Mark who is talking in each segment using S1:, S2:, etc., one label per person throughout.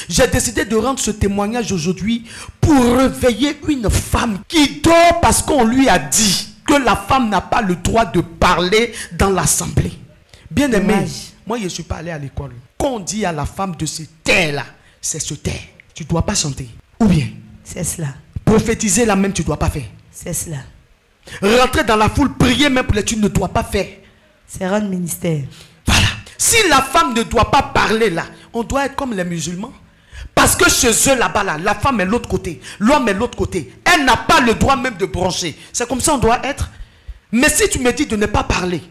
S1: J'ai décidé de rendre ce témoignage aujourd'hui pour réveiller une femme qui dort parce qu'on lui a dit que la femme n'a pas le droit de parler dans l'assemblée. Bien aimé, moi je ne suis pas allé à l'école. Quand on dit à la femme de se taire là, c'est se taire. Tu ne dois pas chanter. Ou bien,
S2: c'est cela.
S1: Prophétiser là même, tu ne dois pas faire.
S2: C'est cela.
S1: Rentrer dans la foule, prier même pour les, tu ne dois pas faire.
S2: C'est rendre ministère.
S1: Voilà. Si la femme ne doit pas parler là, on doit être comme les musulmans. Parce que chez eux là-bas, là, la femme est l'autre côté, l'homme est l'autre côté. Elle n'a pas le droit même de brancher. C'est comme ça on doit être. Mais si tu me dis de ne pas parler,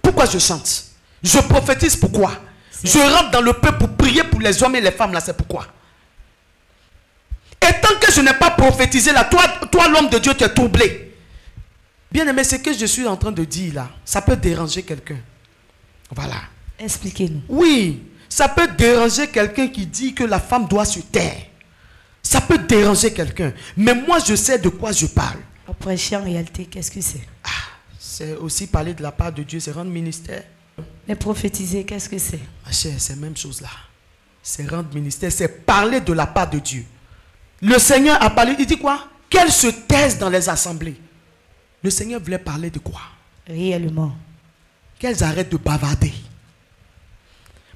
S1: pourquoi je chante? Je prophétise pourquoi? Je rentre dans le peuple pour prier pour les hommes et les femmes là, c'est pourquoi? Et tant que je n'ai pas prophétisé là, toi l'homme de Dieu, tu es troublé. Bien aimé, ce que je suis en train de dire là, ça peut déranger quelqu'un. Voilà.
S2: Expliquez-nous.
S1: Oui, ça peut déranger quelqu'un qui dit que la femme doit se taire. Ça peut déranger quelqu'un. Mais moi, je sais de quoi je parle.
S2: Prêcher en réalité, qu'est-ce que c'est?
S1: C'est aussi parler de la part de Dieu, c'est rendre ministère.
S2: Mais prophétiser, qu'est-ce que c'est?
S1: Ma chère, c'est la même chose là. C'est rendre ministère, c'est parler de la part de Dieu. Le Seigneur a parlé, il dit quoi? Qu'elle se taise dans les assemblées. Le Seigneur voulait parler de quoi?
S2: Réellement.
S1: Qu'elles arrêtent de bavarder.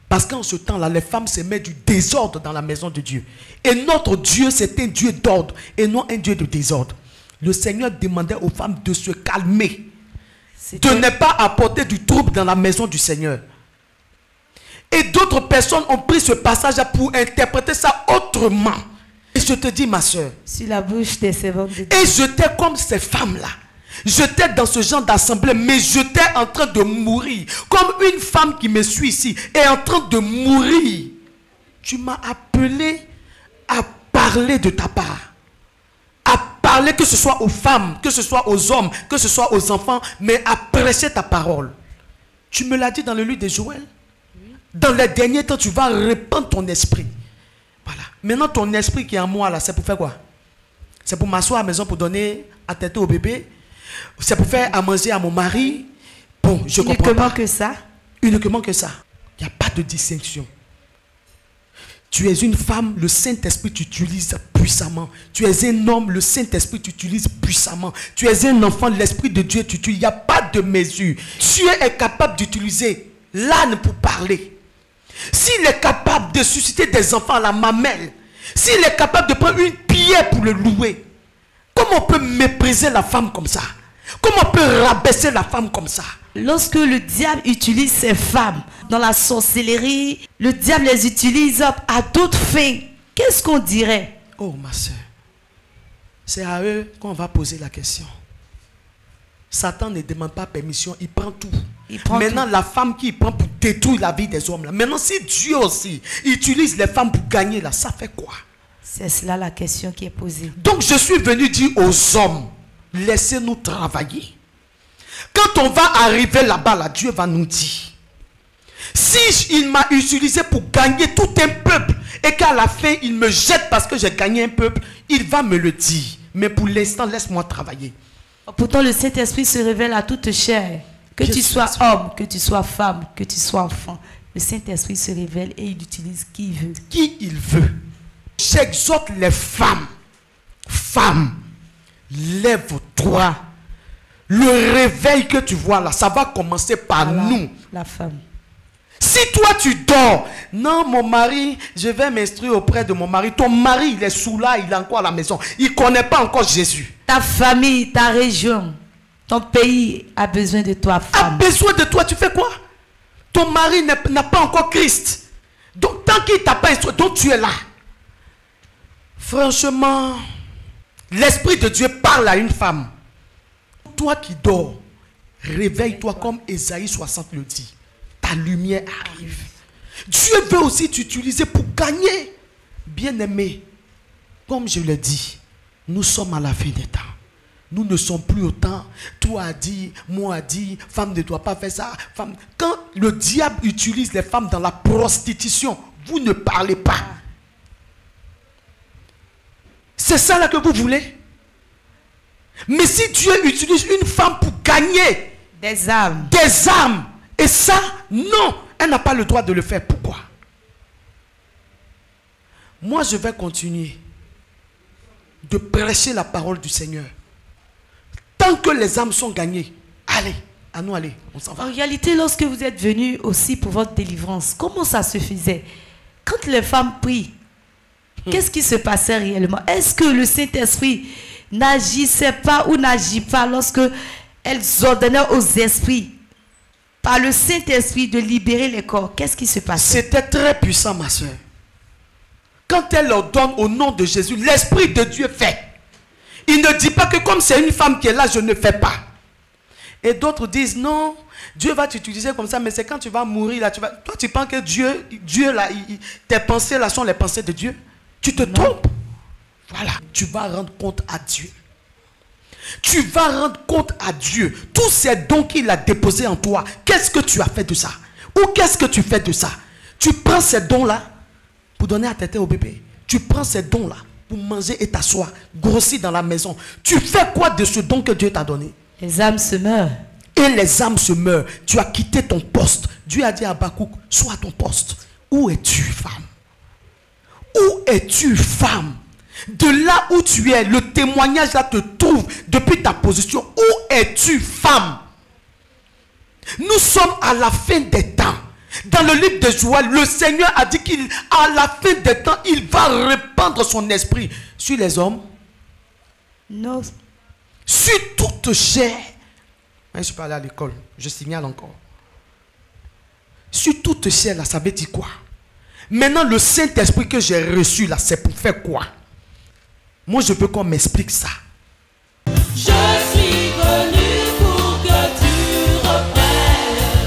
S1: Parce qu'en ce temps-là, les femmes se mettent du désordre dans la maison de Dieu. Et notre Dieu, c'est un Dieu d'ordre et non un Dieu de désordre. Le Seigneur demandait aux femmes de se calmer. De ne pas apporter du trouble dans la maison du Seigneur. Et d'autres personnes ont pris ce passage-là pour interpréter ça autrement. Et je te dis, ma soeur.
S2: Sur la bouche des servantes de Dieu.
S1: Et j'étais comme ces femmes-là. J'étais dans ce genre d'assemblée, mais j'étais en train de mourir. Comme une femme qui me suit ici est en train de mourir. Tu m'as appelé à parler de ta part. À parler, que ce soit aux femmes, que ce soit aux hommes, que ce soit aux enfants, mais à prêcher ta parole. Tu me l'as dit dans le livre de Joël. Dans les derniers temps, tu vas répandre ton esprit. Voilà. Maintenant, ton esprit qui est en moi, là, c'est pour faire quoi? C'est pour m'asseoir à la maison, pour donner à têter au bébé. C'est pour faire à manger à mon mari. Bon, je comprends pas.
S2: Uniquement que ça?
S1: Uniquement que ça. Il n'y a pas de distinction. Tu es une femme, le Saint-Esprit t'utilise puissamment. Tu es un homme, le Saint-Esprit t'utilise puissamment. Tu es un enfant, l'Esprit de Dieu t'utilise. Il n'y a pas de mesure. Dieu est capable d'utiliser l'âne pour parler. S'il est capable de susciter des enfants à la mamelle, s'il est capable de prendre une pierre pour le louer, comment on peut mépriser la femme comme ça? Comment on peut rabaisser la femme comme ça?
S2: Lorsque le diable utilise ces femmes dans la sorcellerie, le diable les utilise à d'autres fins. Qu'est-ce qu'on dirait?
S1: Oh ma soeur, c'est à eux qu'on va poser la question. Satan ne demande pas permission, il prend tout. Maintenant, la femme qui prend pour détruire la vie des hommes. Là. Maintenant, si Dieu aussi utilise les femmes pour gagner, là, ça fait quoi?
S2: C'est cela la question qui est posée.
S1: Donc, je suis venu dire aux hommes, laissez-nous travailler. Quand on va arriver là-bas, là, Dieu va nous dire. Si il m'a utilisé pour gagner tout un peuple et qu'à la fin, il me jette parce que j'ai gagné un peuple, il va me le dire. Mais pour l'instant, laisse-moi travailler.
S2: Pourtant, le Saint-Esprit se révèle à toute chair. Que tu sois homme, que tu sois femme, que tu sois enfant. Le Saint-Esprit se révèle et il utilise qui il veut.
S1: Qui il veut. J'exhorte les femmes. Femmes, lève-toi. Le réveil que tu vois là, ça va commencer par nous.
S2: La femme.
S1: Si toi tu dors, non mon mari, je vais m'instruire auprès de mon mari. Ton mari il est sous là, il est encore à la maison. Il ne connaît pas encore Jésus.
S2: Ta famille, ta région, ton pays a besoin de toi, femme.
S1: A besoin de toi, tu fais quoi? Ton mari n'a pas encore Christ. Donc tant qu'il ne t'a pas instruit, donc tu es là. Franchement, l'Esprit de Dieu parle à une femme. Toi qui dors, réveille-toi comme Ésaïe 60 le dit. Ta lumière arrive. Dieu veut aussi t'utiliser pour gagner. Bien-aimé, comme je l'ai dit, nous sommes à la fin des temps. Nous ne sommes plus au temps. Toi a dit, moi a dit, femme ne doit pas faire ça. Femme. Quand le diable utilise les femmes dans la prostitution, vous ne parlez pas. C'est ça là que vous voulez? Mais si Dieu utilise une femme pour gagner
S2: des âmes,
S1: et ça, non, elle n'a pas le droit de le faire. Pourquoi? Moi, je vais continuer de prêcher la parole du Seigneur. Tant que les âmes sont gagnées, allez, à nous aller, on s'en va.
S2: En réalité, lorsque vous êtes venus aussi pour votre délivrance, comment ça se faisait? Quand les femmes prient, qu'est-ce qui se passait réellement? Est-ce que le Saint-Esprit n'agissait pas ou n'agit pas lorsque elles ordonnaient aux esprits, par le Saint-Esprit, de libérer les corps? Qu'est-ce qui se passait?
S1: C'était très puissant, ma soeur. Quand elle leur donne au nom de Jésus, l'Esprit de Dieu fait. Il ne dit pas que comme c'est une femme qui est là, je ne fais pas. Et d'autres disent, non, Dieu va t'utiliser comme ça, mais c'est quand tu vas mourir, là, toi tu penses que Dieu là, tes pensées là sont les pensées de Dieu? Tu te trompes. Voilà, tu vas rendre compte à Dieu. Tu vas rendre compte à Dieu. Tous ces dons qu'il a déposés en toi, qu'est-ce que tu as fait de ça? Ou qu'est-ce que tu fais de ça? Tu prends ces dons-là pour donner à téter au bébé. Tu prends ces dons-là pour manger et t'asseoir, grossir dans la maison. Tu fais quoi de ce don que Dieu t'a donné?
S2: Les âmes se meurent.
S1: Et les âmes se meurent. Tu as quitté ton poste. Dieu a dit à Habakkuk, sois à ton poste. Où es-tu, femme? Où es-tu, femme? De là où tu es, le témoignage là te trouve depuis ta position. Où es-tu, femme? Nous sommes à la fin des temps. Dans le livre de Joël, le Seigneur a dit qu'à la fin des temps, il va répandre son esprit sur les hommes.
S2: Non.
S1: Sur toute chair. Je suis pas allé à l'école, je signale encore. Sur toute chair, là, ça veut dire quoi? Maintenant, le Saint-Esprit que j'ai reçu, là, c'est pour faire quoi? Moi, je veux qu'on m'explique ça.
S3: Je suis venu pour que tu reprennes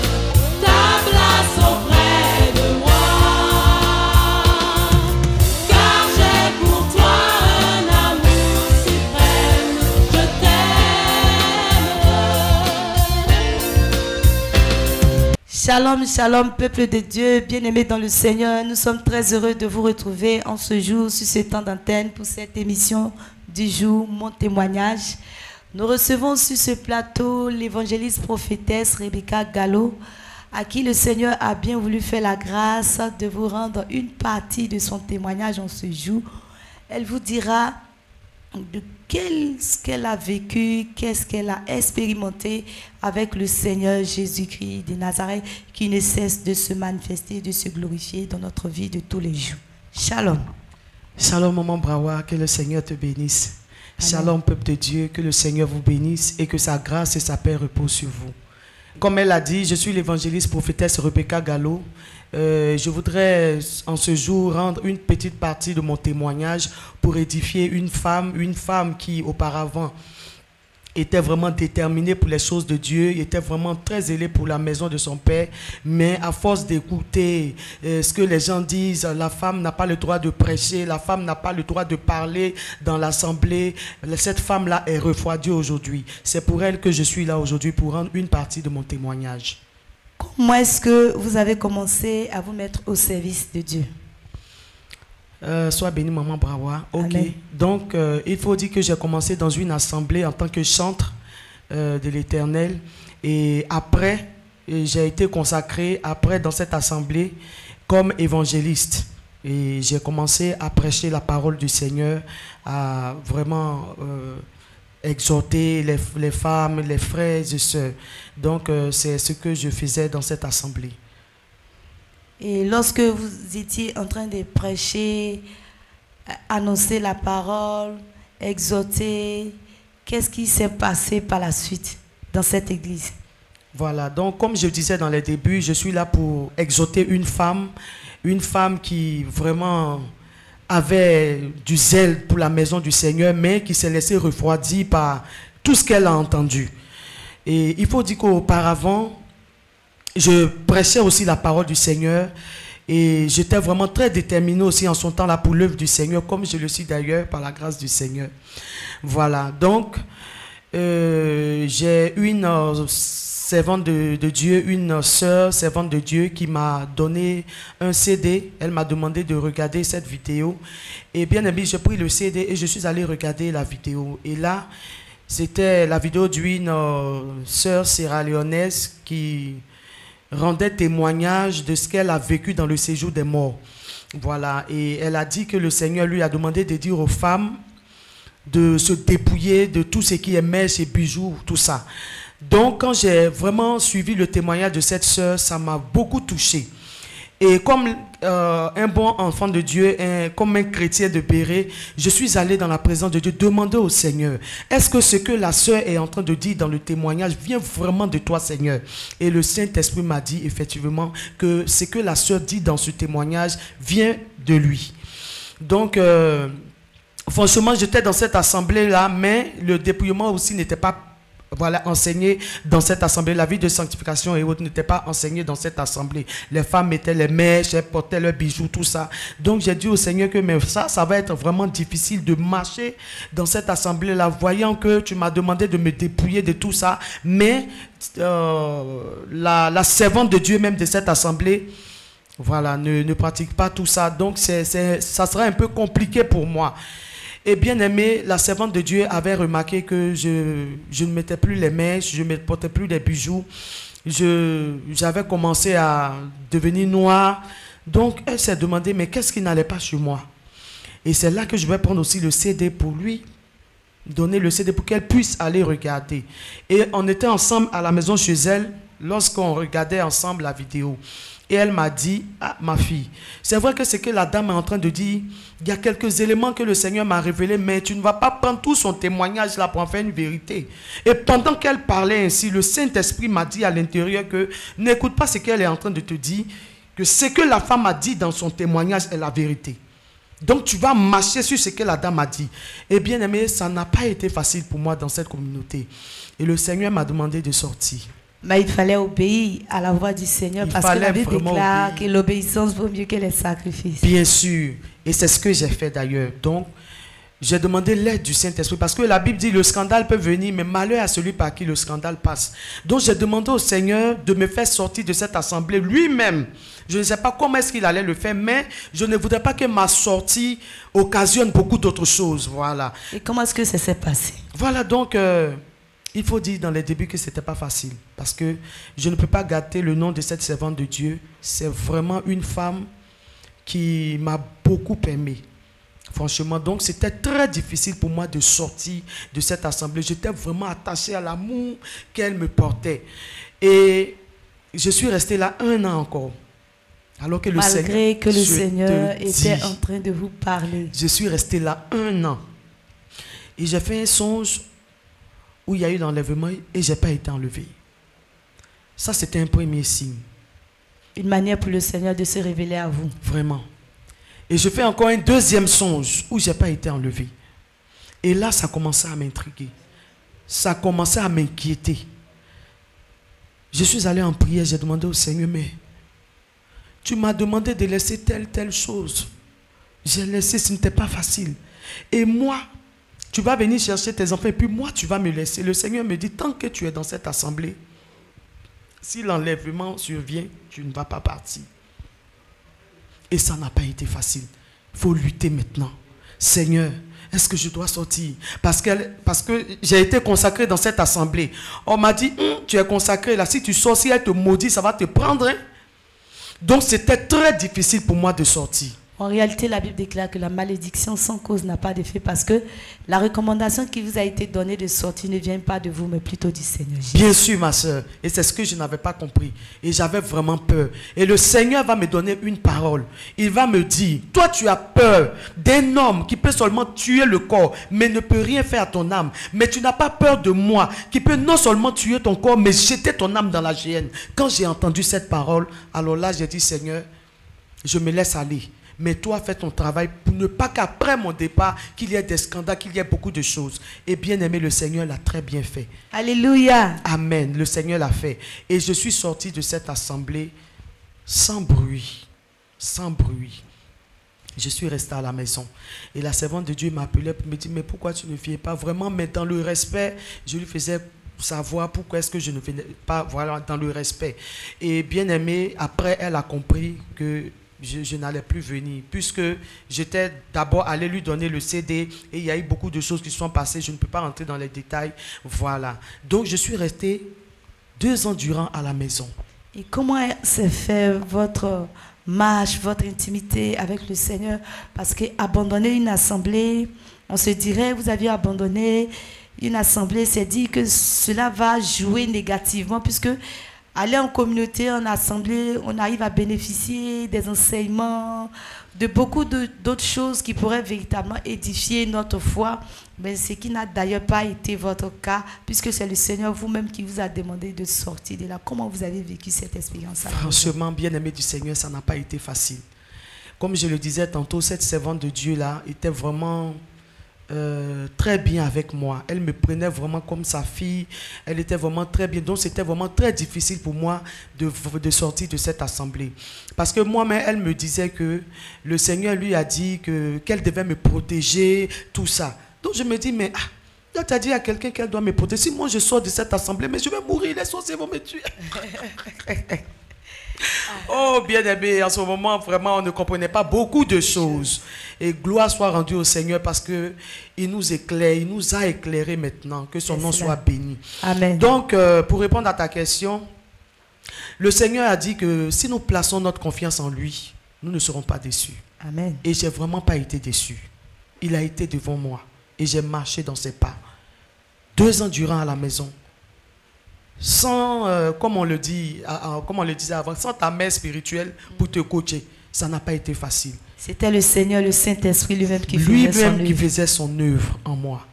S3: ta place auprès de moi, car j'ai pour toi un amour suprême, je t'aime.
S2: Shalom, shalom, peuple de Dieu, bien-aimés dans le Seigneur. Nous sommes très heureux de vous retrouver en ce jour, sur ce temps d'antenne, pour cette émission du jour, mon témoignage. Nous recevons sur ce plateau l'évangéliste prophétesse Rebecca Gallo, à qui le Seigneur a bien voulu faire la grâce de vous rendre une partie de son témoignage en ce jour. Elle vous dira de qu'est-ce qu'elle a vécu, qu'est-ce qu'elle a expérimenté avec le Seigneur Jésus-Christ de Nazareth, qui ne cesse de se manifester, de se glorifier dans notre vie de tous les jours. Shalom.
S1: Shalom, maman Brawa, que le Seigneur te bénisse.
S2: Amen.
S1: Shalom, peuple de Dieu, que le Seigneur vous bénisse et que sa grâce et sa paix reposent sur vous. Comme elle l'a dit, je suis l'évangéliste prophétesse Rebecca Gallo. Je voudrais en ce jour rendre une petite partie de mon témoignage pour édifier une femme qui auparavant était vraiment déterminée pour les choses de Dieu, était vraiment très zélée pour la maison de son père, mais à force d'écouter ce que les gens disent, la femme n'a pas le droit de prêcher, la femme n'a pas le droit de parler dans l'assemblée, cette femme-là est refroidie aujourd'hui. C'est pour elle que je suis là aujourd'hui pour rendre une partie de mon témoignage.
S2: Comment est-ce que vous avez commencé à vous mettre au service de Dieu?
S1: Sois béni, maman Brawa. Ok.
S2: Amen.
S1: Donc, il faut dire que j'ai commencé dans une assemblée en tant que chantre de l'Éternel. Et après, j'ai été consacré après dans cette assemblée comme évangéliste. Et j'ai commencé à prêcher la parole du Seigneur, à vraiment exhorter les femmes, les frères et sœurs. Donc, c'est ce que je faisais dans cette assemblée.
S2: Et lorsque vous étiez en train de prêcher, annoncer la parole, exhorter, qu'est-ce qui s'est passé par la suite dans cette église?
S1: Voilà, donc comme je disais dans les débuts, je suis là pour exhorter une femme qui vraiment avait du zèle pour la maison du Seigneur, mais qui s'est laissée refroidir par tout ce qu'elle a entendu. Et il faut dire qu'auparavant, je prêchais aussi la parole du Seigneur et j'étais vraiment très déterminé aussi en son temps là pour l'œuvre du Seigneur, comme je le suis d'ailleurs par la grâce du Seigneur. Voilà, donc j'ai une servante de Dieu, une sœur servante de Dieu qui m'a donné un CD. Elle m'a demandé de regarder cette vidéo. Et bien aimé, j'ai pris le CD et je suis allé regarder la vidéo. Et là, c'était la vidéo d'une sœur sierra-léonaise qui rendait témoignage de ce qu'elle a vécu dans le séjour des morts. Voilà, et elle a dit que le Seigneur lui a demandé de dire aux femmes de se dépouiller de tout ce qui est mèches et bijoux, tout ça. Donc, quand j'ai vraiment suivi le témoignage de cette sœur, ça m'a beaucoup touché. Et comme un bon enfant de Dieu, comme un chrétien de Béret, je suis allé dans la présence de Dieu demander au Seigneur, est-ce que ce que la sœur est en train de dire dans le témoignage vient vraiment de toi, Seigneur? Et le Saint-Esprit m'a dit effectivement que ce que la sœur dit dans ce témoignage vient de lui. Donc, franchement, j'étais dans cette assemblée-là, mais le dépouillement aussi n'était pas enseigné dans cette assemblée. La vie de sanctification et autres n'était pas enseignée dans cette assemblée. Les femmes mettaient les mèches, elles portaient leurs bijoux, tout ça. Donc j'ai dit au Seigneur que mais ça va être vraiment difficile de marcher dans cette assemblée-là, voyant que tu m'as demandé de me dépouiller de tout ça. Mais la servante de Dieu même de cette assemblée, voilà, ne pratique pas tout ça. Donc ça sera un peu compliqué pour moi. Et bien aimé, la servante de Dieu avait remarqué que je ne mettais plus les mèches, je ne portais plus des bijoux. J'avais commencé à devenir noire. Donc elle s'est demandé, mais qu'est-ce qui n'allait pas chez moi? Et c'est là que je vais prendre aussi le CD pour lui, donner le CD pour qu'elle puisse aller regarder. Et on était ensemble à la maison chez elle lorsqu'on regardait ensemble la vidéo. Et elle m'a dit, ah, ma fille, c'est vrai que ce que la dame est en train de dire, il y a quelques éléments que le Seigneur m'a révélés, mais tu ne vas pas prendre tout son témoignage là pour en faire une vérité. Et pendant qu'elle parlait ainsi, le Saint-Esprit m'a dit à l'intérieur que n'écoute pas ce qu'elle est en train de te dire, que ce que la femme a dit dans son témoignage est la vérité. Donc tu vas marcher sur ce que la dame a dit. Et bien aimé, ça n'a pas été facile pour moi dans cette communauté. Et le Seigneur m'a demandé de sortir.
S2: Mais il fallait obéir à la voix du Seigneur parce que la Bible déclare que l'obéissance vaut mieux que les sacrifices.
S1: Bien sûr. Et c'est ce que j'ai fait d'ailleurs. Donc, j'ai demandé l'aide du Saint-Esprit parce que la Bible dit le scandale peut venir, mais malheur à celui par qui le scandale passe. Donc, j'ai demandé au Seigneur de me faire sortir de cette assemblée lui-même. Je ne sais pas comment est-ce qu'il allait le faire, mais je ne voudrais pas que ma sortie occasionne beaucoup d'autres choses. Voilà.
S2: Et comment est-ce que ça s'est passé?
S1: Voilà, donc... il faut dire dans les débuts que ce n'était pas facile parce que je ne peux pas gâter le nom de cette servante de Dieu. C'est vraiment une femme qui m'a beaucoup aimé. Franchement, donc c'était très difficile pour moi de sortir de cette assemblée. J'étais vraiment attaché à l'amour qu'elle me portait. Et je suis resté là 1 an encore. Alors que
S2: Malgré que le Seigneur était en train de vous parler.
S1: Je suis resté là 1 an. Et j'ai fait un songe où il y a eu l'enlèvement et je n'ai pas été enlevé. Ça, c'était un premier signe.
S2: Une manière pour le Seigneur de se révéler à vous.
S1: Vraiment. Et je fais encore un deuxième songe où je n'ai pas été enlevé. Et là, ça commençait à m'intriguer. Ça commençait à m'inquiéter. Je suis allé en prière, j'ai demandé au Seigneur, mais tu m'as demandé de laisser telle chose. J'ai laissé, ce n'était pas facile. Et moi, tu vas venir chercher tes enfants et puis moi, tu vas me laisser. Le Seigneur me dit, tant que tu es dans cette assemblée, si l'enlèvement survient, tu ne vas pas partir. Et ça n'a pas été facile. Il faut lutter maintenant. Seigneur, est-ce que je dois sortir? Parce que j'ai été consacré dans cette assemblée. On m'a dit, tu es consacré là. Si tu sors, si elle te maudit, ça va te prendre. Hein? Donc c'était très difficile pour moi de sortir.
S2: En réalité, la Bible déclare que la malédiction sans cause n'a pas d'effet parce que la recommandation qui vous a été donnée de sortir ne vient pas de vous, mais plutôt du Seigneur Jésus.
S1: Bien sûr, ma soeur. Et c'est ce que je n'avais pas compris. Et j'avais vraiment peur. Et le Seigneur va me donner une parole. Il va me dire, toi tu as peur d'un homme qui peut seulement tuer le corps, mais ne peut rien faire à ton âme. Mais tu n'as pas peur de moi, qui peut non seulement tuer ton corps, mais jeter ton âme dans la géhenne. Quand j'ai entendu cette parole, alors là j'ai dit, Seigneur, je me laisse aller. Mais toi, fais ton travail pour ne pas qu'après mon départ, qu'il y ait des scandales, qu'il y ait beaucoup de choses. Et bien aimé, le Seigneur l'a très bien fait.
S2: Alléluia.
S1: Amen. Le Seigneur l'a fait. Et je suis sorti de cette assemblée sans bruit. Sans bruit. Je suis resté à la maison. Et la servante de Dieu m'appelait pour me dire, mais pourquoi tu ne viens pas vraiment? Mais dans le respect, je lui faisais savoir pourquoi est-ce que je ne venais pas, voilà, dans le respect. Et bien aimé, après, elle a compris que je n'allais plus venir, puisque j'étais d'abord allé lui donner le CD et il y a eu beaucoup de choses qui sont passées, je ne peux pas rentrer dans les détails, voilà. Donc je suis resté 2 ans durant à la maison.
S2: Et comment s'est fait votre marche, votre intimité avec le Seigneur. Parce qu'abandonner une assemblée, on se dirait, vous aviez abandonné une assemblée, c'est dire que cela va jouer négativement, puisque aller en communauté, en assemblée, on arrive à bénéficier des enseignements, de beaucoup d'autres choses qui pourraient véritablement édifier notre foi, mais ce qui n'a d'ailleurs pas été votre cas, puisque c'est le Seigneur vous-même qui vous a demandé de sortir de là. Comment vous avez vécu cette expérience?
S1: Franchement, bien-aimé du Seigneur, ça n'a pas été facile. Comme je le disais tantôt, cette servante de Dieu-là était vraiment très bien avec moi. Elle me prenait vraiment comme sa fille. Elle était vraiment très bien. Donc c'était vraiment très difficile pour moi de sortir de cette assemblée. Parce que moi-même, elle me disait que le Seigneur lui a dit qu'elle devait me protéger, tout ça. Donc je me dis, mais là, tu as dit à quelqu'un qu'elle doit me protéger. Si moi je sors de cette assemblée, mais je vais mourir, les sorciers vont me tuer. Oh, bien-aimé, en ce moment, vraiment, on ne comprenait pas beaucoup de choses. Et gloire soit rendue au Seigneur parce qu'il nous éclaire, il nous a éclairés maintenant. Que son nom soit béni.
S2: Amen.
S1: Donc, pour répondre à ta question, le Seigneur a dit que si nous plaçons notre confiance en lui, nous ne serons pas déçus.
S2: Amen.
S1: Et j'ai vraiment pas été déçu. Il a été devant moi et j'ai marché dans ses pas. 2 ans durant à la maison. Sans, comme on le disait avant, sans ta mère spirituelle pour te coacher, ça n'a pas été facile.
S2: C'était le Seigneur, le Saint-Esprit lui-même qui
S1: faisait son œuvre en moi.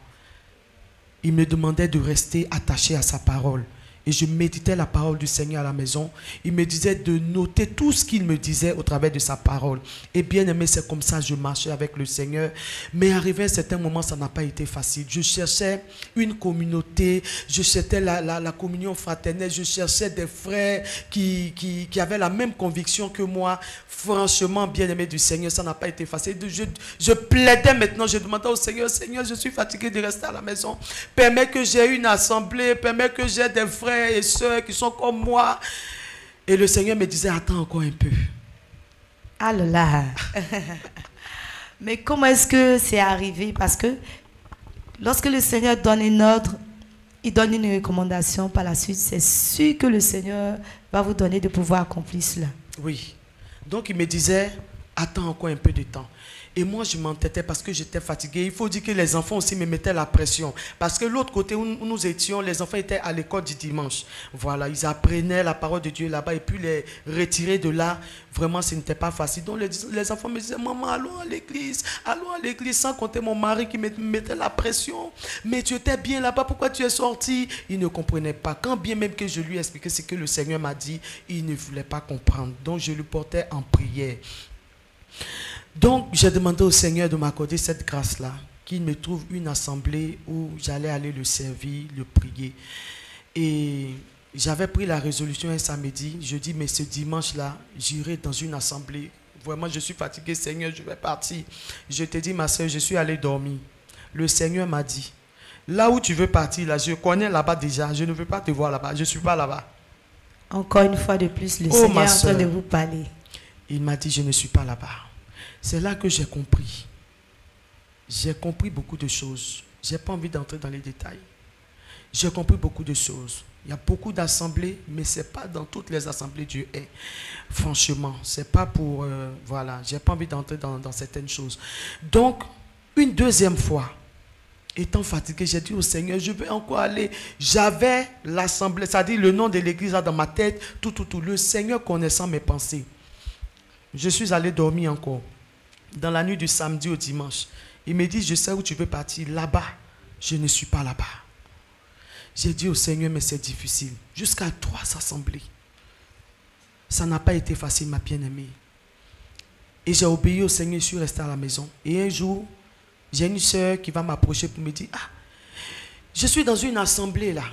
S1: Il me demandait de rester attaché à sa parole. Et je méditais la parole du Seigneur à la maison. Il me disait de noter tout ce qu'il me disait au travers de sa parole. Et bien aimé, c'est comme ça que je marchais avec le Seigneur. Mais arrivé à un certain moment, ça n'a pas été facile. Je cherchais une communauté, je cherchais la communion fraternelle, je cherchais des frères qui avaient la même conviction que moi. Franchement, bien aimé du Seigneur, ça n'a pas été facile. Je plaidais maintenant, je demandais au Seigneur, Seigneur, je suis fatigué de rester à la maison. Permets que j'ai une assemblée, permets que j'ai des frères et sœurs qui sont comme moi. Et le Seigneur me disait, attends encore un peu.
S2: Ah là là. Mais comment est-ce que c'est arrivé? Parce que lorsque le Seigneur donne un ordre, il donne une recommandation par la suite, c'est sûr que le Seigneur va vous donner de pouvoir accomplir cela. Oui.
S1: Donc il me disait, attends encore un peu de temps. Et moi, je m'entêtais parce que j'étais fatigué. Il faut dire que les enfants aussi me mettaient la pression. Parce que l'autre côté où nous étions, les enfants étaient à l'école du dimanche. Voilà, ils apprenaient la parole de Dieu là-bas. Et puis les retirer de là, vraiment, ce n'était pas facile. Donc les enfants me disaient, maman, allons à l'église, sans compter mon mari qui me mettait la pression. Mais tu étais bien là-bas, pourquoi tu es sorti? Il ne comprenait pas. Quand bien même que je lui expliquais ce que le Seigneur m'a dit, il ne voulait pas comprendre. Donc je le portais en prière. Donc, j'ai demandé au Seigneur de m'accorder cette grâce-là, qu'il me trouve une assemblée où j'allais aller le servir, le prier. Et j'avais pris la résolution un samedi. Je dis, mais ce dimanche-là, j'irai dans une assemblée. Vraiment, je suis fatigué, Seigneur, je vais partir. Je te dis, ma soeur, je suis allé dormir. Le Seigneur m'a dit, là où tu veux partir, là, je connais là-bas déjà, je ne veux pas te voir là-bas, je ne suis pas là-bas.
S2: Encore une fois de plus, le Seigneur est en train de vous parler.
S1: Il m'a dit, je ne suis pas là-bas. C'est là que j'ai compris. J'ai compris beaucoup de choses. Je n'ai pas envie d'entrer dans les détails. J'ai compris beaucoup de choses. Il y a beaucoup d'assemblées, mais ce n'est pas dans toutes les assemblées Dieu est. Franchement, ce n'est pas pour... voilà, je n'ai pas envie d'entrer dans certaines choses. Donc, une deuxième fois, étant fatigué, j'ai dit au Seigneur, je vais encore aller. J'avais l'assemblée, c'est-à-dire le nom de l'église dans ma tête, tout. Le Seigneur connaissant mes pensées. Je suis allé dormir encore. Dans la nuit du samedi au dimanche. Il me dit, je sais où tu veux partir. Là-bas, je ne suis pas là-bas. J'ai dit au Seigneur, mais c'est difficile. Jusqu'à 3 assemblées. Ça n'a pas été facile, ma bien-aimée. Et j'ai obéi au Seigneur, je suis resté à la maison. Et un jour, j'ai une soeur qui va m'approcher pour me dire, je suis dans une assemblée là.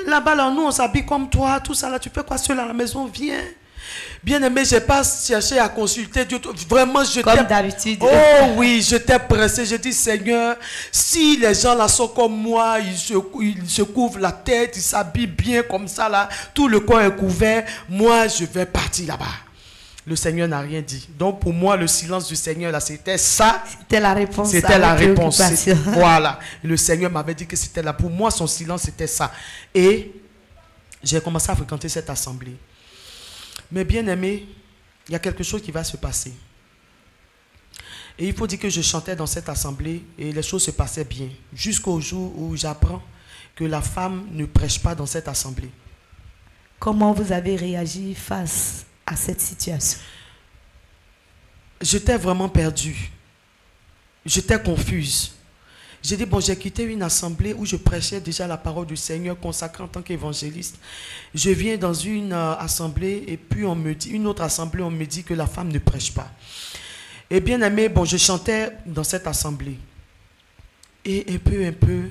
S1: Là-bas, là, nous, on s'habille comme toi, tout ça là. Tu fais quoi seul à la maison? Viens. Bien aimé, je n'ai pas cherché à consulter Dieu. Vraiment,
S2: comme d'habitude.
S1: Oh oui, j'étais pressé. Je dis, Seigneur, si les gens là sont comme moi, ils se couvrent la tête, ils s'habillent bien comme ça là, tout le corps est couvert, moi je vais partir là-bas. Le Seigneur n'a rien dit. Donc pour moi, le silence du Seigneur là, c'était ça.
S2: C'était la réponse.
S1: C'était la réponse. Voilà. Le Seigneur m'avait dit que c'était là. Pour moi, son silence, c'était ça. Et j'ai commencé à fréquenter cette assemblée. Mais bien aimé, il y a quelque chose qui va se passer. Et il faut dire que je chantais dans cette assemblée et les choses se passaient bien. Jusqu'au jour où j'apprends que la femme ne prêche pas dans cette assemblée.
S2: Comment vous avez réagi face à cette situation?
S1: J'étais vraiment perdue. J'étais confuse. J'ai dit, bon, j'ai quitté une assemblée où je prêchais déjà la parole du Seigneur consacrée en tant qu'évangéliste. Je viens dans une assemblée et puis on me dit, une autre assemblée, on me dit que la femme ne prêche pas. Et bien aimé, bon, je chantais dans cette assemblée. Et un peu,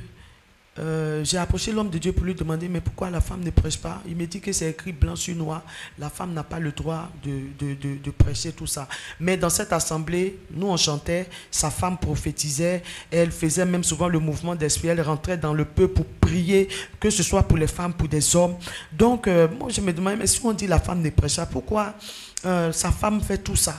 S1: j'ai approché l'homme de Dieu pour lui demander, mais pourquoi la femme ne prêche pas? Il me dit que c'est écrit blanc sur noir, la femme n'a pas le droit de prêcher tout ça. Mais dans cette assemblée, nous on chantait, sa femme prophétisait, elle faisait même souvent le mouvement d'esprit, elle rentrait dans le peuple pour prier, que ce soit pour les femmes, pour des hommes. Donc, moi je me demandais, mais si on dit la femme ne prêche pas, pourquoi sa femme fait tout ça?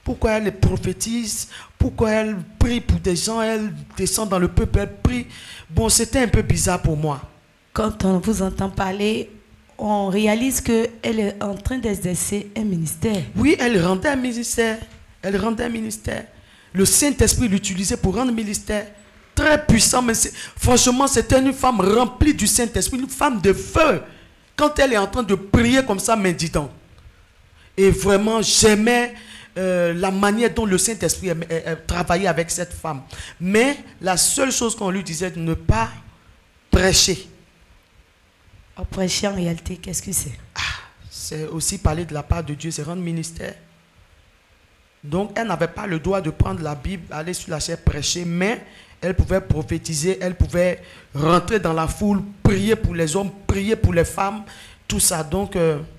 S1: Pourquoi elle prophétise? Pourquoi elle prie pour des gens? Elle descend dans le peuple, elle prie. Bon, c'était un peu bizarre pour moi.
S2: Quand on vous entend parler, on réalise qu'elle est en train d'exercer un ministère.
S1: Oui, elle rendait un ministère. Elle rendait un ministère. Le Saint-Esprit l'utilisait pour rendre un ministère très puissant. Mais franchement, c'était une femme remplie du Saint-Esprit, une femme de feu. Quand elle est en train de prier comme ça, mais dis donc. Et vraiment, j'aimais la manière dont le Saint-Esprit travaillait avec cette femme. Mais la seule chose qu'on lui disait, de ne pas prêcher.
S2: Prêcher en réalité, qu'est-ce que c'est?
S1: C'est aussi parler de la part de Dieu, c'est rendre ministère. Donc elle n'avait pas le droit de prendre la Bible, aller sur la chaise prêcher, mais elle pouvait prophétiser, elle pouvait rentrer dans la foule, prier pour les hommes, prier pour les femmes, tout ça. Donc,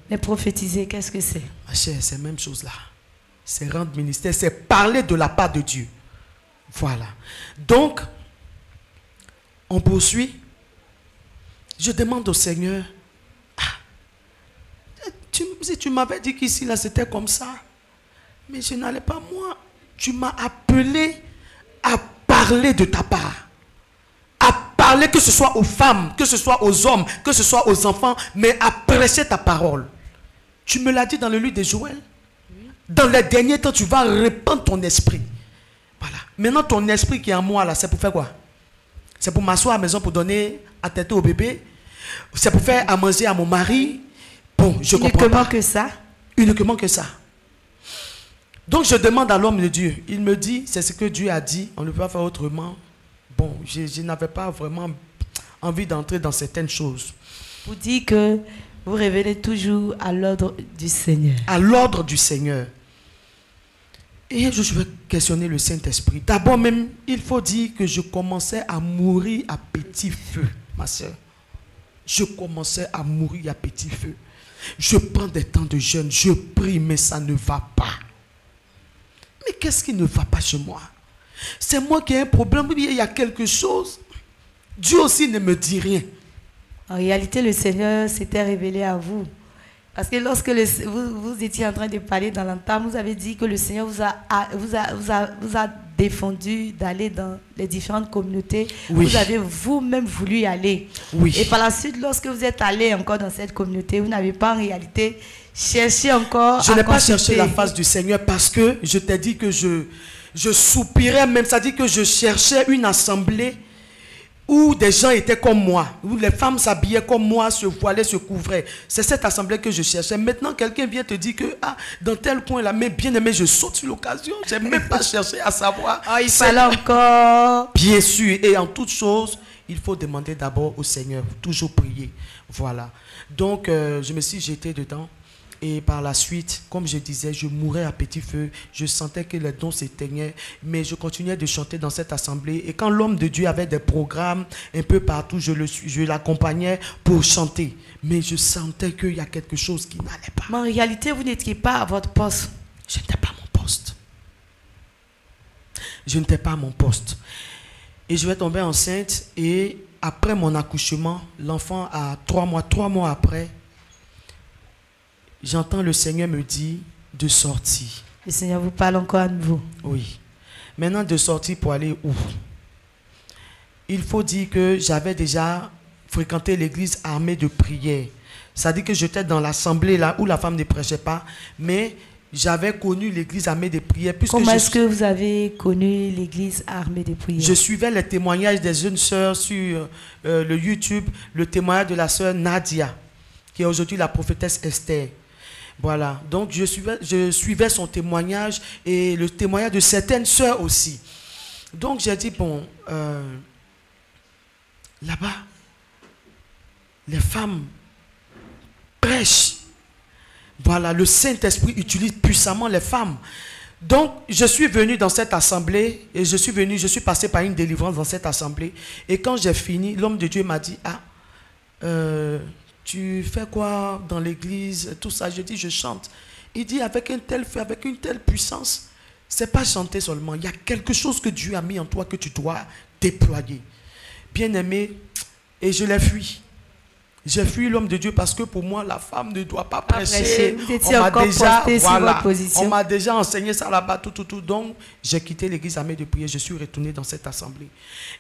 S2: mais prophétiser, qu'est-ce que c'est?
S1: Ma chère, c'est la même chose là. C'est rendre ministère, c'est parler de la part de Dieu. Voilà. Donc, on poursuit. Je demande au Seigneur, si tu m'avais dit qu'ici, là, c'était comme ça, mais je n'allais pas, moi. Tu m'as appelé à parler de ta part. À parler, que ce soit aux femmes, que ce soit aux hommes, que ce soit aux enfants, mais à prêcher ta parole. Tu me l'as dit dans le livre de Joël. Dans les derniers temps, tu vas répandre ton esprit. Voilà. Maintenant, ton esprit qui est en moi, là, c'est pour faire quoi? C'est pour m'asseoir à la maison, pour donner à têter au bébé. C'est pour faire à manger à mon mari. Bon, je comprends pas.
S2: Uniquement que ça?
S1: Uniquement que ça. Donc, je demande à l'homme de Dieu. Il me dit, c'est ce que Dieu a dit. On ne peut pas faire autrement. Bon, je n'avais pas vraiment envie d'entrer dans certaines choses.
S2: Vous dites que vous révélez toujours à l'ordre du Seigneur.
S1: À l'ordre du Seigneur. Et je vais questionner le Saint-Esprit. D'abord même, il faut dire que je commençais à mourir à petit feu, ma soeur. Je commençais à mourir à petit feu. Je prends des temps de jeûne, je prie, mais ça ne va pas. Mais qu'est-ce qui ne va pas chez moi? C'est moi qui ai un problème, il y a quelque chose. Dieu aussi ne me dit rien.
S2: En réalité, le Seigneur s'était révélé à vous. Parce que lorsque vous étiez en train de parler dans l'entame, vous avez dit que le Seigneur vous a défendu d'aller dans les différentes communautés.
S1: Oui.
S2: Vous avez vous-même voulu y aller.
S1: Oui.
S2: Et par la suite, lorsque vous êtes allé encore dans cette communauté, vous n'avez pas en réalité cherché encore
S1: Je n'ai pas cherché la face du Seigneur parce que je t'ai dit que je soupirais même. Ça dit que je cherchais une assemblée où des gens étaient comme moi, où les femmes s'habillaient comme moi, se voilaient, se couvraient. C'est cette assemblée que je cherchais. Maintenant, quelqu'un vient te dire que dans tel coin là, mais bien aimé, je saute sur l'occasion. Je n'ai même pas cherché à savoir.
S2: Il fallait encore.
S1: Bien sûr. Et en toute chose, il faut demander d'abord au Seigneur. Toujours prier. Voilà. Donc, je me suis jeté dedans. Et par la suite, comme je disais, je mourais à petit feu. Je sentais que les dons s'éteignaient. Mais je continuais de chanter dans cette assemblée. Et quand l'homme de Dieu avait des programmes un peu partout, je l'accompagnais pour chanter. Mais je sentais qu'il y a quelque chose qui n'allait pas.
S2: Mais en réalité, vous n'étiez pas à votre poste.
S1: Je n'étais pas à mon poste. Je n'étais pas à mon poste. Et je vais tomber enceinte. Et après mon accouchement, l'enfant a 3 mois. 3 mois après, j'entends le Seigneur me dire de sortir.
S2: Le Seigneur vous parle encore à nouveau.
S1: Oui. Maintenant, de sortir pour aller où? Il faut dire que j'avais déjà fréquenté l'église armée de prière. Ça dit que j'étais dans l'assemblée là où la femme ne prêchait pas, mais j'avais connu l'église armée des prières. Puisque
S2: Comment est-ce que vous avez connu l'église armée des prières?
S1: je suivais les témoignages des jeunes sœurs sur le YouTube, le témoignage de la sœur Nadia, qui est aujourd'hui la prophétesse Esther. Voilà, donc je suivais son témoignage et le témoignage de certaines sœurs aussi. Donc j'ai dit, bon, là-bas, les femmes prêchent. Voilà, le Saint-Esprit utilise puissamment les femmes. Donc, je suis venu dans cette assemblée et je suis passé par une délivrance dans cette assemblée. Et quand j'ai fini, l'homme de Dieu m'a dit, tu fais quoi dans l'église, tout ça. Je dis, je chante. Il dit, avec un tel feu, avec une telle puissance, c'est pas chanter seulement. Il y a quelque chose que Dieu a mis en toi que tu dois déployer. Bien-aimé, et je l'ai fui. J'ai fui l'homme de Dieu parce que pour moi, la femme ne doit pas prêcher. On m'a déjà enseigné ça là-bas, tout. Donc, j'ai quitté l'église armée de prière. Je suis retourné dans cette assemblée.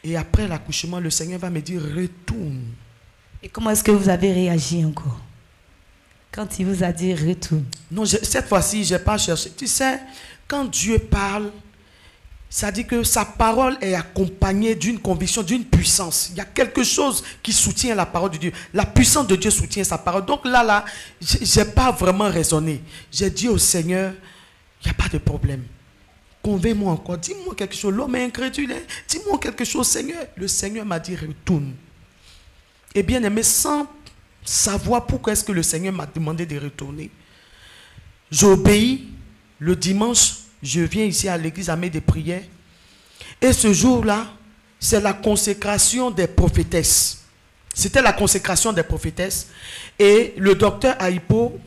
S1: Et après l'accouchement, le Seigneur va me dire, retourne.
S2: Et comment est-ce que vous avez réagi encore quand il vous a dit retourne? Non,
S1: cette fois-ci, je n'ai pas cherché. Tu sais, quand Dieu parle, ça dit que sa parole est accompagnée d'une conviction, d'une puissance. Il y a quelque chose qui soutient la parole de Dieu. La puissance de Dieu soutient sa parole. Donc là, je n'ai pas vraiment raisonné. J'ai dit au Seigneur, il n'y a pas de problème. Convainc-moi encore. Dis-moi quelque chose. L'homme est incrédule. Dis-moi quelque chose, Seigneur. Le Seigneur m'a dit, retourne. Et bien aimé, sans savoir pourquoi est-ce que le Seigneur m'a demandé de retourner, j'obéis. Le dimanche, je viens ici à l'église armée des prières. Et ce jour-là, c'est la consécration des prophétesses. C'était la consécration des prophétesses. Et le docteur Aipo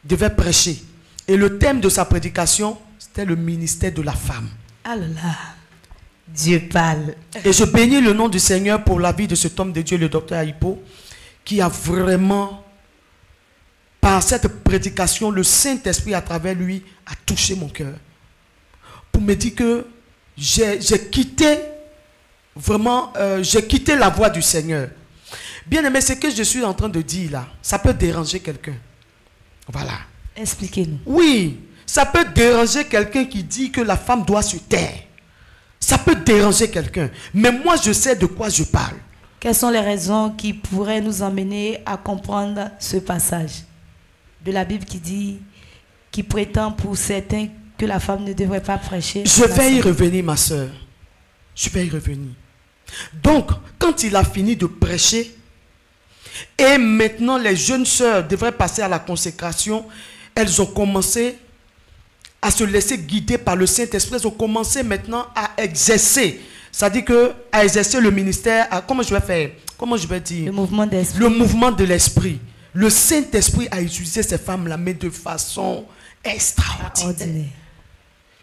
S1: devait prêcher. Et le thème de sa prédication, c'était le ministère de la femme.
S2: Ah là là, Dieu parle.
S1: Et je bénis le nom du Seigneur pour la vie de cet homme de Dieu, le docteur Aipo, qui a vraiment, par cette prédication, le Saint-Esprit à travers lui a touché mon cœur. Pour me dire que j'ai quitté, vraiment, j'ai quitté la voie du Seigneur. Bien aimé, ce que je suis en train de dire là, ça peut déranger quelqu'un. Voilà.
S2: Expliquez-nous.
S1: Oui, ça peut déranger quelqu'un qui dit que la femme doit se taire. Ça peut déranger quelqu'un. Mais moi, je sais de quoi je parle.
S2: Quelles sont les raisons qui pourraient nous emmener à comprendre ce passage de la Bible qui prétend pour certains que la femme ne devrait pas prêcher?
S1: Je vais y revenir, ma soeur. Je vais y revenir. Donc, quand il a fini de prêcher, et maintenant les jeunes sœurs devraient passer à la consécration, elles ont commencé à se laisser guider par le Saint-Esprit. Elles ont commencé maintenant à exercer. C'est-à-dire à exercer le ministère, comment je vais faire? Comment je vais dire?
S2: Le mouvement d'esprit.
S1: Le mouvement de l'esprit. Le Saint-Esprit a utilisé ces femmes-là, mais de façon extraordinaire.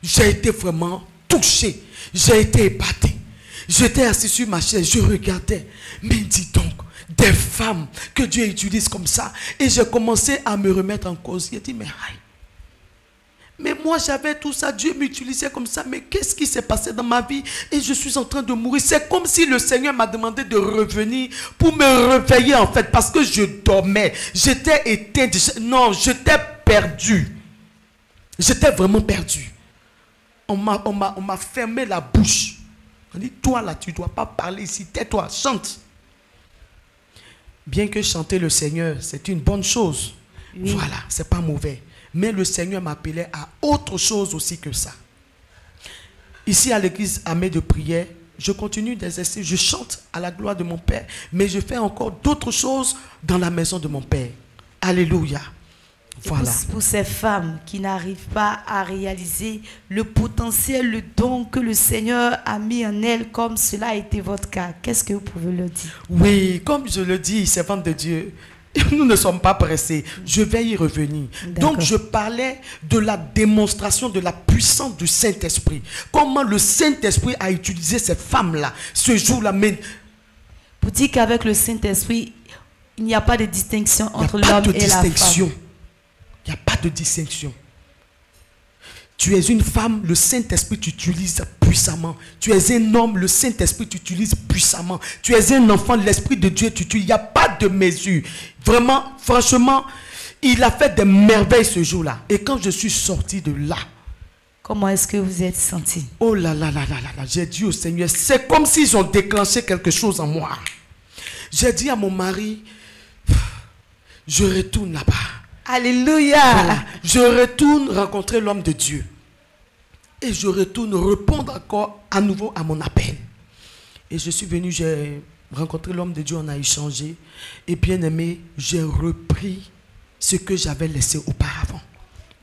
S1: J'ai été vraiment touché. J'ai été épaté. J'étais assis sur ma chaise, je regardais. Mais dis donc, des femmes que Dieu utilise comme ça. Et j'ai commencé à me remettre en cause. J'ai dit, mais aïe. Mais moi j'avais tout ça, Dieu m'utilisait comme ça, mais qu'est-ce qui s'est passé dans ma vie? Et je suis en train de mourir. C'est comme si le Seigneur m'a demandé de revenir pour me réveiller en fait, parce que je dormais, j'étais éteint, non, j'étais perdu. J'étais vraiment perdu. On m'a fermé la bouche. On dit, toi là, tu ne dois pas parler ici, tais-toi, chante. Bien que chanter le Seigneur, c'est une bonne chose. Oui. Voilà, c'est pas mauvais. Mais le Seigneur m'appelait à autre chose aussi que ça. Ici à l'église armée de prière, je continue d'exercer, je chante à la gloire de mon Père, mais je fais encore d'autres choses dans la maison de mon Père. Alléluia. Voilà.
S2: Pour ces femmes qui n'arrivent pas à réaliser le potentiel, le don que le Seigneur a mis en elles, comme cela a été votre cas, qu'est-ce que vous pouvez leur dire?
S1: Oui, comme je le dis, servante de Dieu, nous ne sommes pas pressés. Je vais y revenir. Donc, je parlais de la démonstration de la puissance du Saint-Esprit. Comment le Saint-Esprit a utilisé ces femmes-là, ce jour-là.
S2: Pour dire qu'avec le Saint-Esprit, il n'y a pas de distinction entre l'homme et la femme.
S1: Il n'y a pas de distinction. Tu es une femme, le Saint-Esprit t'utilise puissamment. Tu es un homme, le Saint-Esprit t'utilise puissamment. Tu es un enfant, l'Esprit de Dieu t'utilise. Il n'y a pas de mesure. Vraiment, franchement, Il a fait des merveilles ce jour-là. Et quand je suis sorti de là,
S2: Comment est-ce que vous êtes senti?
S1: oh là là là là là là, j'ai dit au Seigneur, c'est comme s'ils ont déclenché quelque chose en moi. J'ai dit à mon mari, je retourne là-bas.
S2: Alléluia.
S1: Voilà. Je retourne rencontrer l'homme de Dieu. Et je retourne répondre encore à nouveau à mon appel. Et je suis venu, j'ai rencontré l'homme de Dieu, on a échangé. Et bien aimé, j'ai repris ce que j'avais laissé auparavant.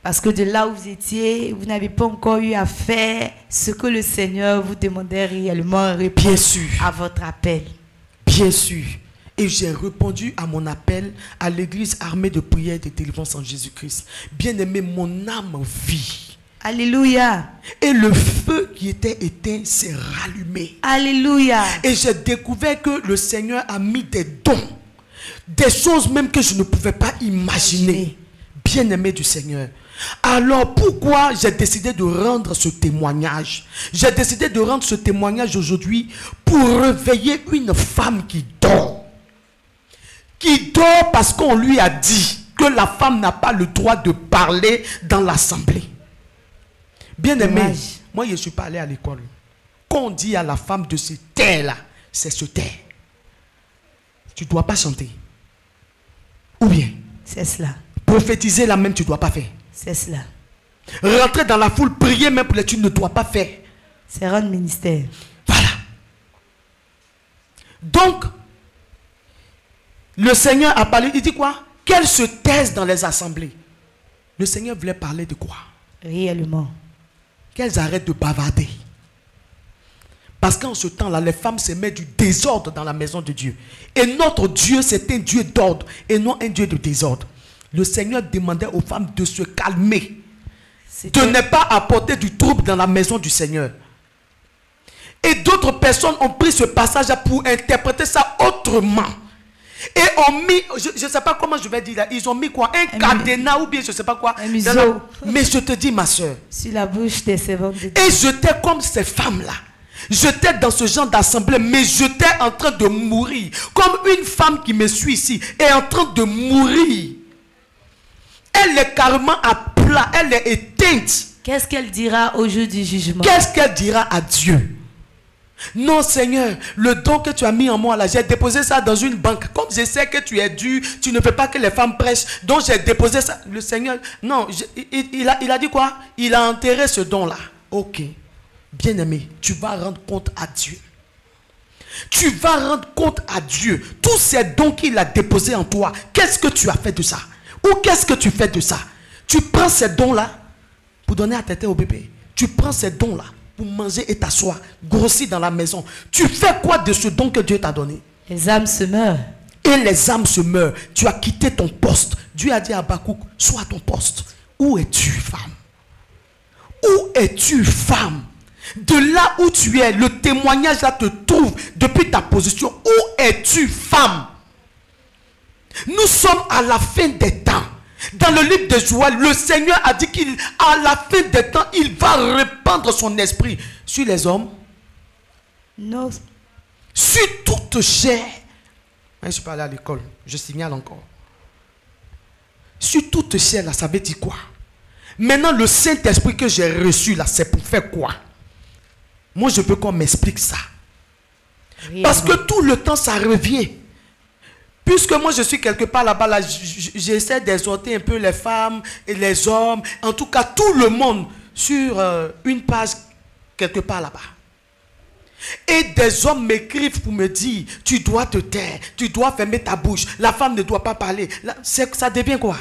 S2: Parce que de là où vous étiez, vous n'avez pas encore eu à faire ce que le Seigneur vous demandait réellement, répondre
S1: Bien sûr.
S2: à votre appel.
S1: Bien sûr. Et j'ai répondu à mon appel à l'église armée de prière et de délivrance en Jésus-Christ. Bien aimé, mon âme vit.
S2: Alléluia.
S1: Et le feu qui était éteint s'est rallumé.
S2: Alléluia.
S1: Et j'ai découvert que le Seigneur a mis des dons. Des choses même que je ne pouvais pas imaginer. Bien aimé du Seigneur. Alors pourquoi j'ai décidé de rendre ce témoignage? J'ai décidé de rendre ce témoignage aujourd'hui pour réveiller une femme qui dort. Qui dort parce qu'on lui a dit que la femme n'a pas le droit de parler dans l'assemblée. Bien aimé, moi je ne suis pas allé à l'école. Quand on dit à la femme de se taire là, c'est se taire. Tu ne dois pas chanter. Ou bien,
S2: c'est cela.
S1: Prophétiser là même, tu ne dois pas faire.
S2: C'est cela.
S1: Rentrer dans la foule, prier même pour les, tu ne dois pas faire.
S2: C'est rendre ministère.
S1: Voilà. Donc, le Seigneur a parlé, il dit quoi? Qu'elle se taise dans les assemblées. Le Seigneur voulait parler de quoi?
S2: Réellement.
S1: Qu'elles arrêtent de bavarder. Parce qu'en ce temps-là, les femmes se mettent du désordre dans la maison de Dieu. Et notre Dieu, c'est un Dieu d'ordre et non un Dieu de désordre. Le Seigneur demandait aux femmes de se calmer. De ne pas apporter du trouble dans la maison du Seigneur. Et d'autres personnes ont pris ce passage pour interpréter ça autrement. Et ont mis, je ne sais pas comment je vais dire là, ils ont mis quoi? Un cadenas ou bien je ne sais pas quoi.
S2: Un museau.
S1: Mais je te dis ma soeur.
S2: Sur la bouche des servantes de Dieu.
S1: Et j'étais comme ces femmes-là. J'étais dans ce genre d'assemblée, mais j'étais en train de mourir. Comme une femme qui me suit ici est en train de mourir. Elle est carrément à plat, elle est éteinte.
S2: Qu'est-ce qu'elle dira au jour du jugement?
S1: Qu'est-ce qu'elle dira à Dieu? Non Seigneur, le don que tu as mis en moi là, j'ai déposé ça dans une banque. Comme je sais que tu es dur, tu ne veux pas que les femmes prêchent, donc j'ai déposé ça. Le Seigneur, non, il a dit quoi? Il a enterré ce don là. Ok, bien aimé, tu vas rendre compte à Dieu. Tu vas rendre compte à Dieu. Tous ces dons qu'il a déposés en toi, qu'est-ce que tu as fait de ça? Ou qu'est-ce que tu fais de ça? Tu prends ces dons là pour donner à téter au bébé. Tu prends ces dons là pour manger et t'asseoir, grossir dans la maison. Tu fais quoi de ce don que Dieu t'a donné?
S2: Les âmes se meurent.
S1: Et les âmes se meurent. Tu as quitté ton poste. Dieu a dit à Habakkuk, sois à ton poste. Où es-tu, femme? Où es-tu, femme? De là où tu es, le témoignage là te trouve depuis ta position. Où es-tu, femme? Nous sommes à la fin des temps. Dans le livre de Joël, le Seigneur a dit qu'à la fin des temps, il va répandre son esprit sur les hommes.
S2: Non.
S1: Sur toute chair. Je suis pas allé à l'école, je signale encore. Sur toute chair, là, ça veut dire quoi? Maintenant, le Saint-Esprit que j'ai reçu, là, c'est pour faire quoi? Moi, je veux qu'on m'explique ça. Parce que tout le temps, ça revient. Puisque moi je suis quelque part là-bas, là, j'essaie d'exhorter un peu les femmes et les hommes, en tout cas tout le monde, sur une page quelque part là-bas. Et des hommes m'écrivent pour me dire, tu dois te taire, tu dois fermer ta bouche, la femme ne doit pas parler. Là, ça devient quoi?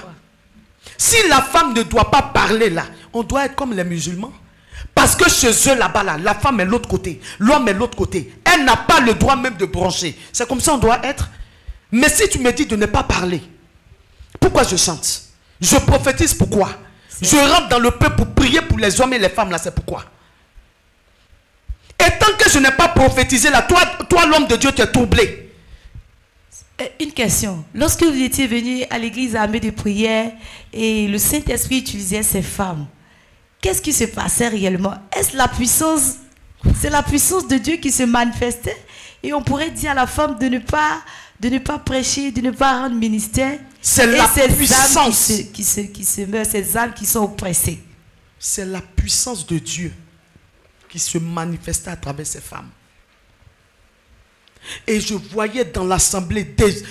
S1: Si la femme ne doit pas parler là, on doit être comme les musulmans. Parce que chez eux là-bas, là, la femme est de l'autre côté, l'homme est de l'autre côté. Elle n'a pas le droit même de broncher. C'est comme ça on doit être. Mais si tu me dis de ne pas parler, pourquoi je chante? Je prophétise pourquoi? Je rentre dans le peuple pour prier pour les hommes et les femmes là, c'est pourquoi? Et tant que je n'ai pas prophétisé là, toi l'homme de Dieu, tu es troublé.
S2: Une question. Lorsque vous étiez venu à l'église armée de prière et le Saint-Esprit utilisait ces femmes, qu'est-ce qui se passait réellement? Est-ce la puissance? C'est la puissance de Dieu qui se manifestait? Et on pourrait dire à la femme de ne pas prêcher, de ne pas rendre ministère.
S1: C'est
S2: Et
S1: la
S2: ces
S1: puissance.
S2: âmes qui se meurent, ces âmes qui sont oppressées.
S1: C'est la puissance de Dieu qui se manifestait à travers ces femmes. Et je voyais dans l'assemblée des...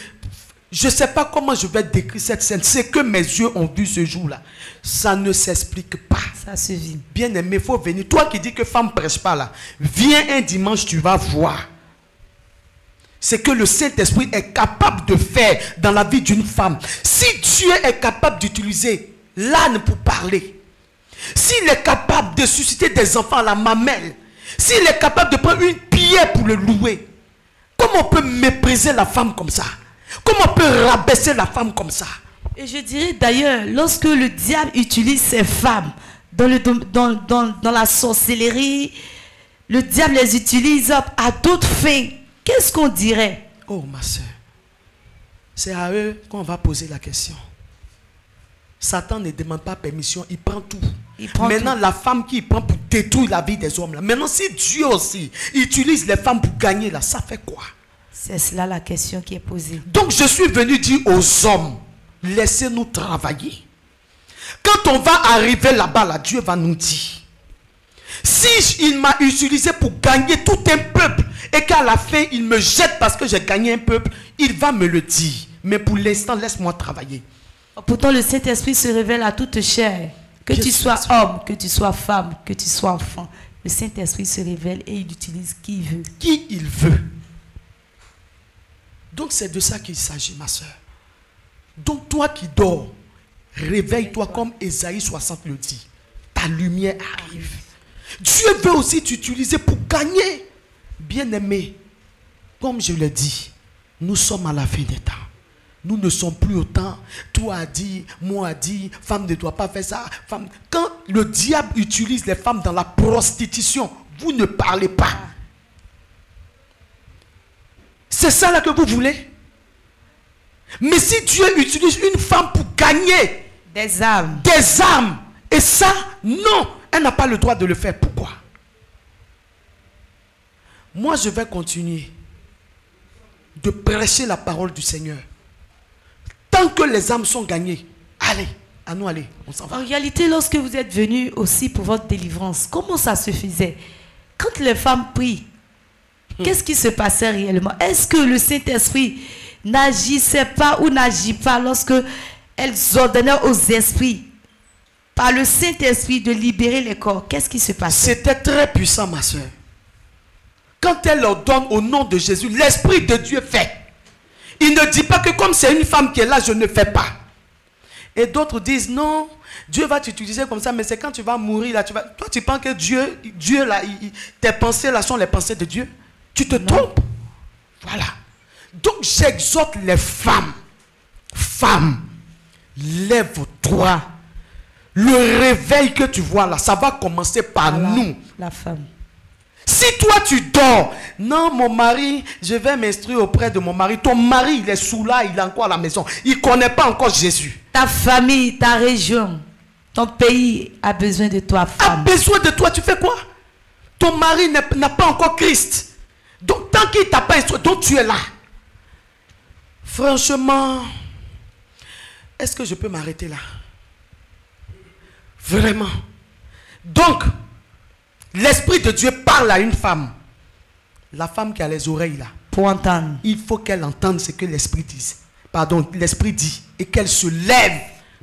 S1: Je ne sais pas comment je vais décrire cette scène. C'est que mes yeux ont vu ce jour-là. Ça ne s'explique pas.
S2: Ça se vit.
S1: Bien aimé, il faut venir. Toi qui dis que femme ne prêche pas là, viens un dimanche, tu vas voir. C'est que le Saint-Esprit est capable de faire dans la vie d'une femme. Si Dieu est capable d'utiliser l'âne pour parler, s'il est capable de susciter des enfants à la mamelle, s'il est capable de prendre une pierre pour le louer, comment on peut mépriser la femme comme ça? Comment on peut rabaisser la femme comme ça?
S2: Et je dirais d'ailleurs, lorsque le diable utilise ces femmes dans la sorcellerie, le diable les utilise à d'autres fins. Qu'est-ce qu'on dirait?
S1: Oh ma soeur, c'est à eux qu'on va poser la question. Satan ne demande pas permission, il prend tout. Maintenant, la femme qui prend pour détruire la vie des hommes, là. Maintenant, si Dieu aussi utilise les femmes pour gagner, là, ça fait quoi?
S2: C'est cela la question qui est posée.
S1: Donc, je suis venu dire aux hommes, laissez-nous travailler. Quand on va arriver là-bas, là, Dieu va nous dire, si il m'a utilisé pour gagner tout un peuple, et qu'à la fin, il me jette parce que j'ai gagné un peuple, il va me le dire. Mais pour l'instant, laisse-moi travailler.
S2: Pourtant, le Saint-Esprit se révèle à toute chair. Que tu sois homme, que tu sois femme, que tu sois enfant. Le Saint-Esprit se révèle et il utilise qui il veut.
S1: Qui il veut. Donc c'est de ça qu'il s'agit, ma soeur. Donc toi qui dors, réveille-toi comme Ésaïe 60 le dit. Ta lumière arrive. Dieu veut aussi t'utiliser pour gagner. Bien-aimé, comme je l'ai dit, nous sommes à la fin des temps. Nous ne sommes plus autant. Toi a dit, moi a dit, femme ne doit pas faire ça. Femme. Quand le diable utilise les femmes dans la prostitution, vous ne parlez pas. C'est ça là que vous voulez? Mais si Dieu utilise une femme pour gagner
S2: des âmes,
S1: et ça, non, elle n'a pas le droit de le faire. Pourquoi? Moi, je vais continuer de prêcher la parole du Seigneur. Tant que les âmes sont gagnées, allez, à nous aller, on s'en va.
S2: En réalité, lorsque vous êtes venus aussi pour votre délivrance, comment ça se faisait? Quand les femmes prient, qu'est-ce qui se passait réellement? Est-ce que le Saint-Esprit n'agissait pas ou n'agit pas lorsque elles ordonnaient aux esprits, par le Saint-Esprit, de libérer les corps? Qu'est-ce qui se passait?
S1: C'était très puissant, ma soeur. Quand elle leur donne au nom de Jésus, l'Esprit de Dieu fait. Il ne dit pas que comme c'est une femme qui est là, je ne fais pas. Et d'autres disent, non, Dieu va t'utiliser comme ça, mais c'est quand tu vas mourir, là, toi tu penses que Dieu là, tes pensées là sont les pensées de Dieu? Tu te trompes. Voilà. Donc j'exhorte les femmes. Femmes, lève-toi. Le réveil que tu vois là, ça va commencer par nous.
S2: La femme.
S1: Si toi tu dors, non mon mari, je vais m'instruire auprès de mon mari. Ton mari il est sous là, il est encore à la maison. Il ne connaît pas encore Jésus.
S2: Ta famille, ta région, ton pays a besoin de toi, femme.
S1: A besoin de toi, tu fais quoi? Ton mari n'a pas encore Christ. Donc tant qu'il ne t'a pas instruit, donc tu es là. Franchement, est-ce que je peux m'arrêter là? Vraiment. Donc, l'Esprit de Dieu parle à une femme. La femme qui a les oreilles là.
S2: Pour entendre.
S1: Il faut qu'elle entende ce que l'Esprit dit. Pardon, l'Esprit dit. Et qu'elle se lève.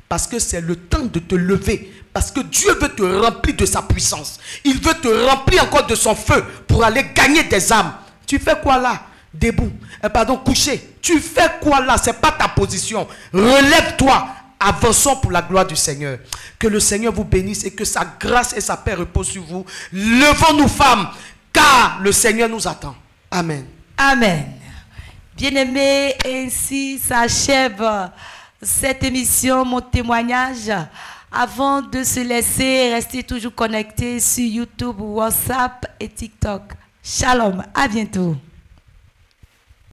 S1: Parce que c'est le temps de te lever. Parce que Dieu veut te remplir de sa puissance. Il veut te remplir encore de son feu. Pour aller gagner des âmes. Tu fais quoi là? Debout. Pardon, couché. Tu fais quoi là? Ce n'est pas ta position. Relève-toi. Avançons pour la gloire du Seigneur. Que le Seigneur vous bénisse et que sa grâce et sa paix reposent sur vous. Levons-nous femmes, car le Seigneur nous attend. Amen.
S2: Amen. Bien-aimés, ainsi s'achève cette émission, mon témoignage. Avant de se laisser, restez toujours connectés sur YouTube, WhatsApp et TikTok. Shalom, à bientôt.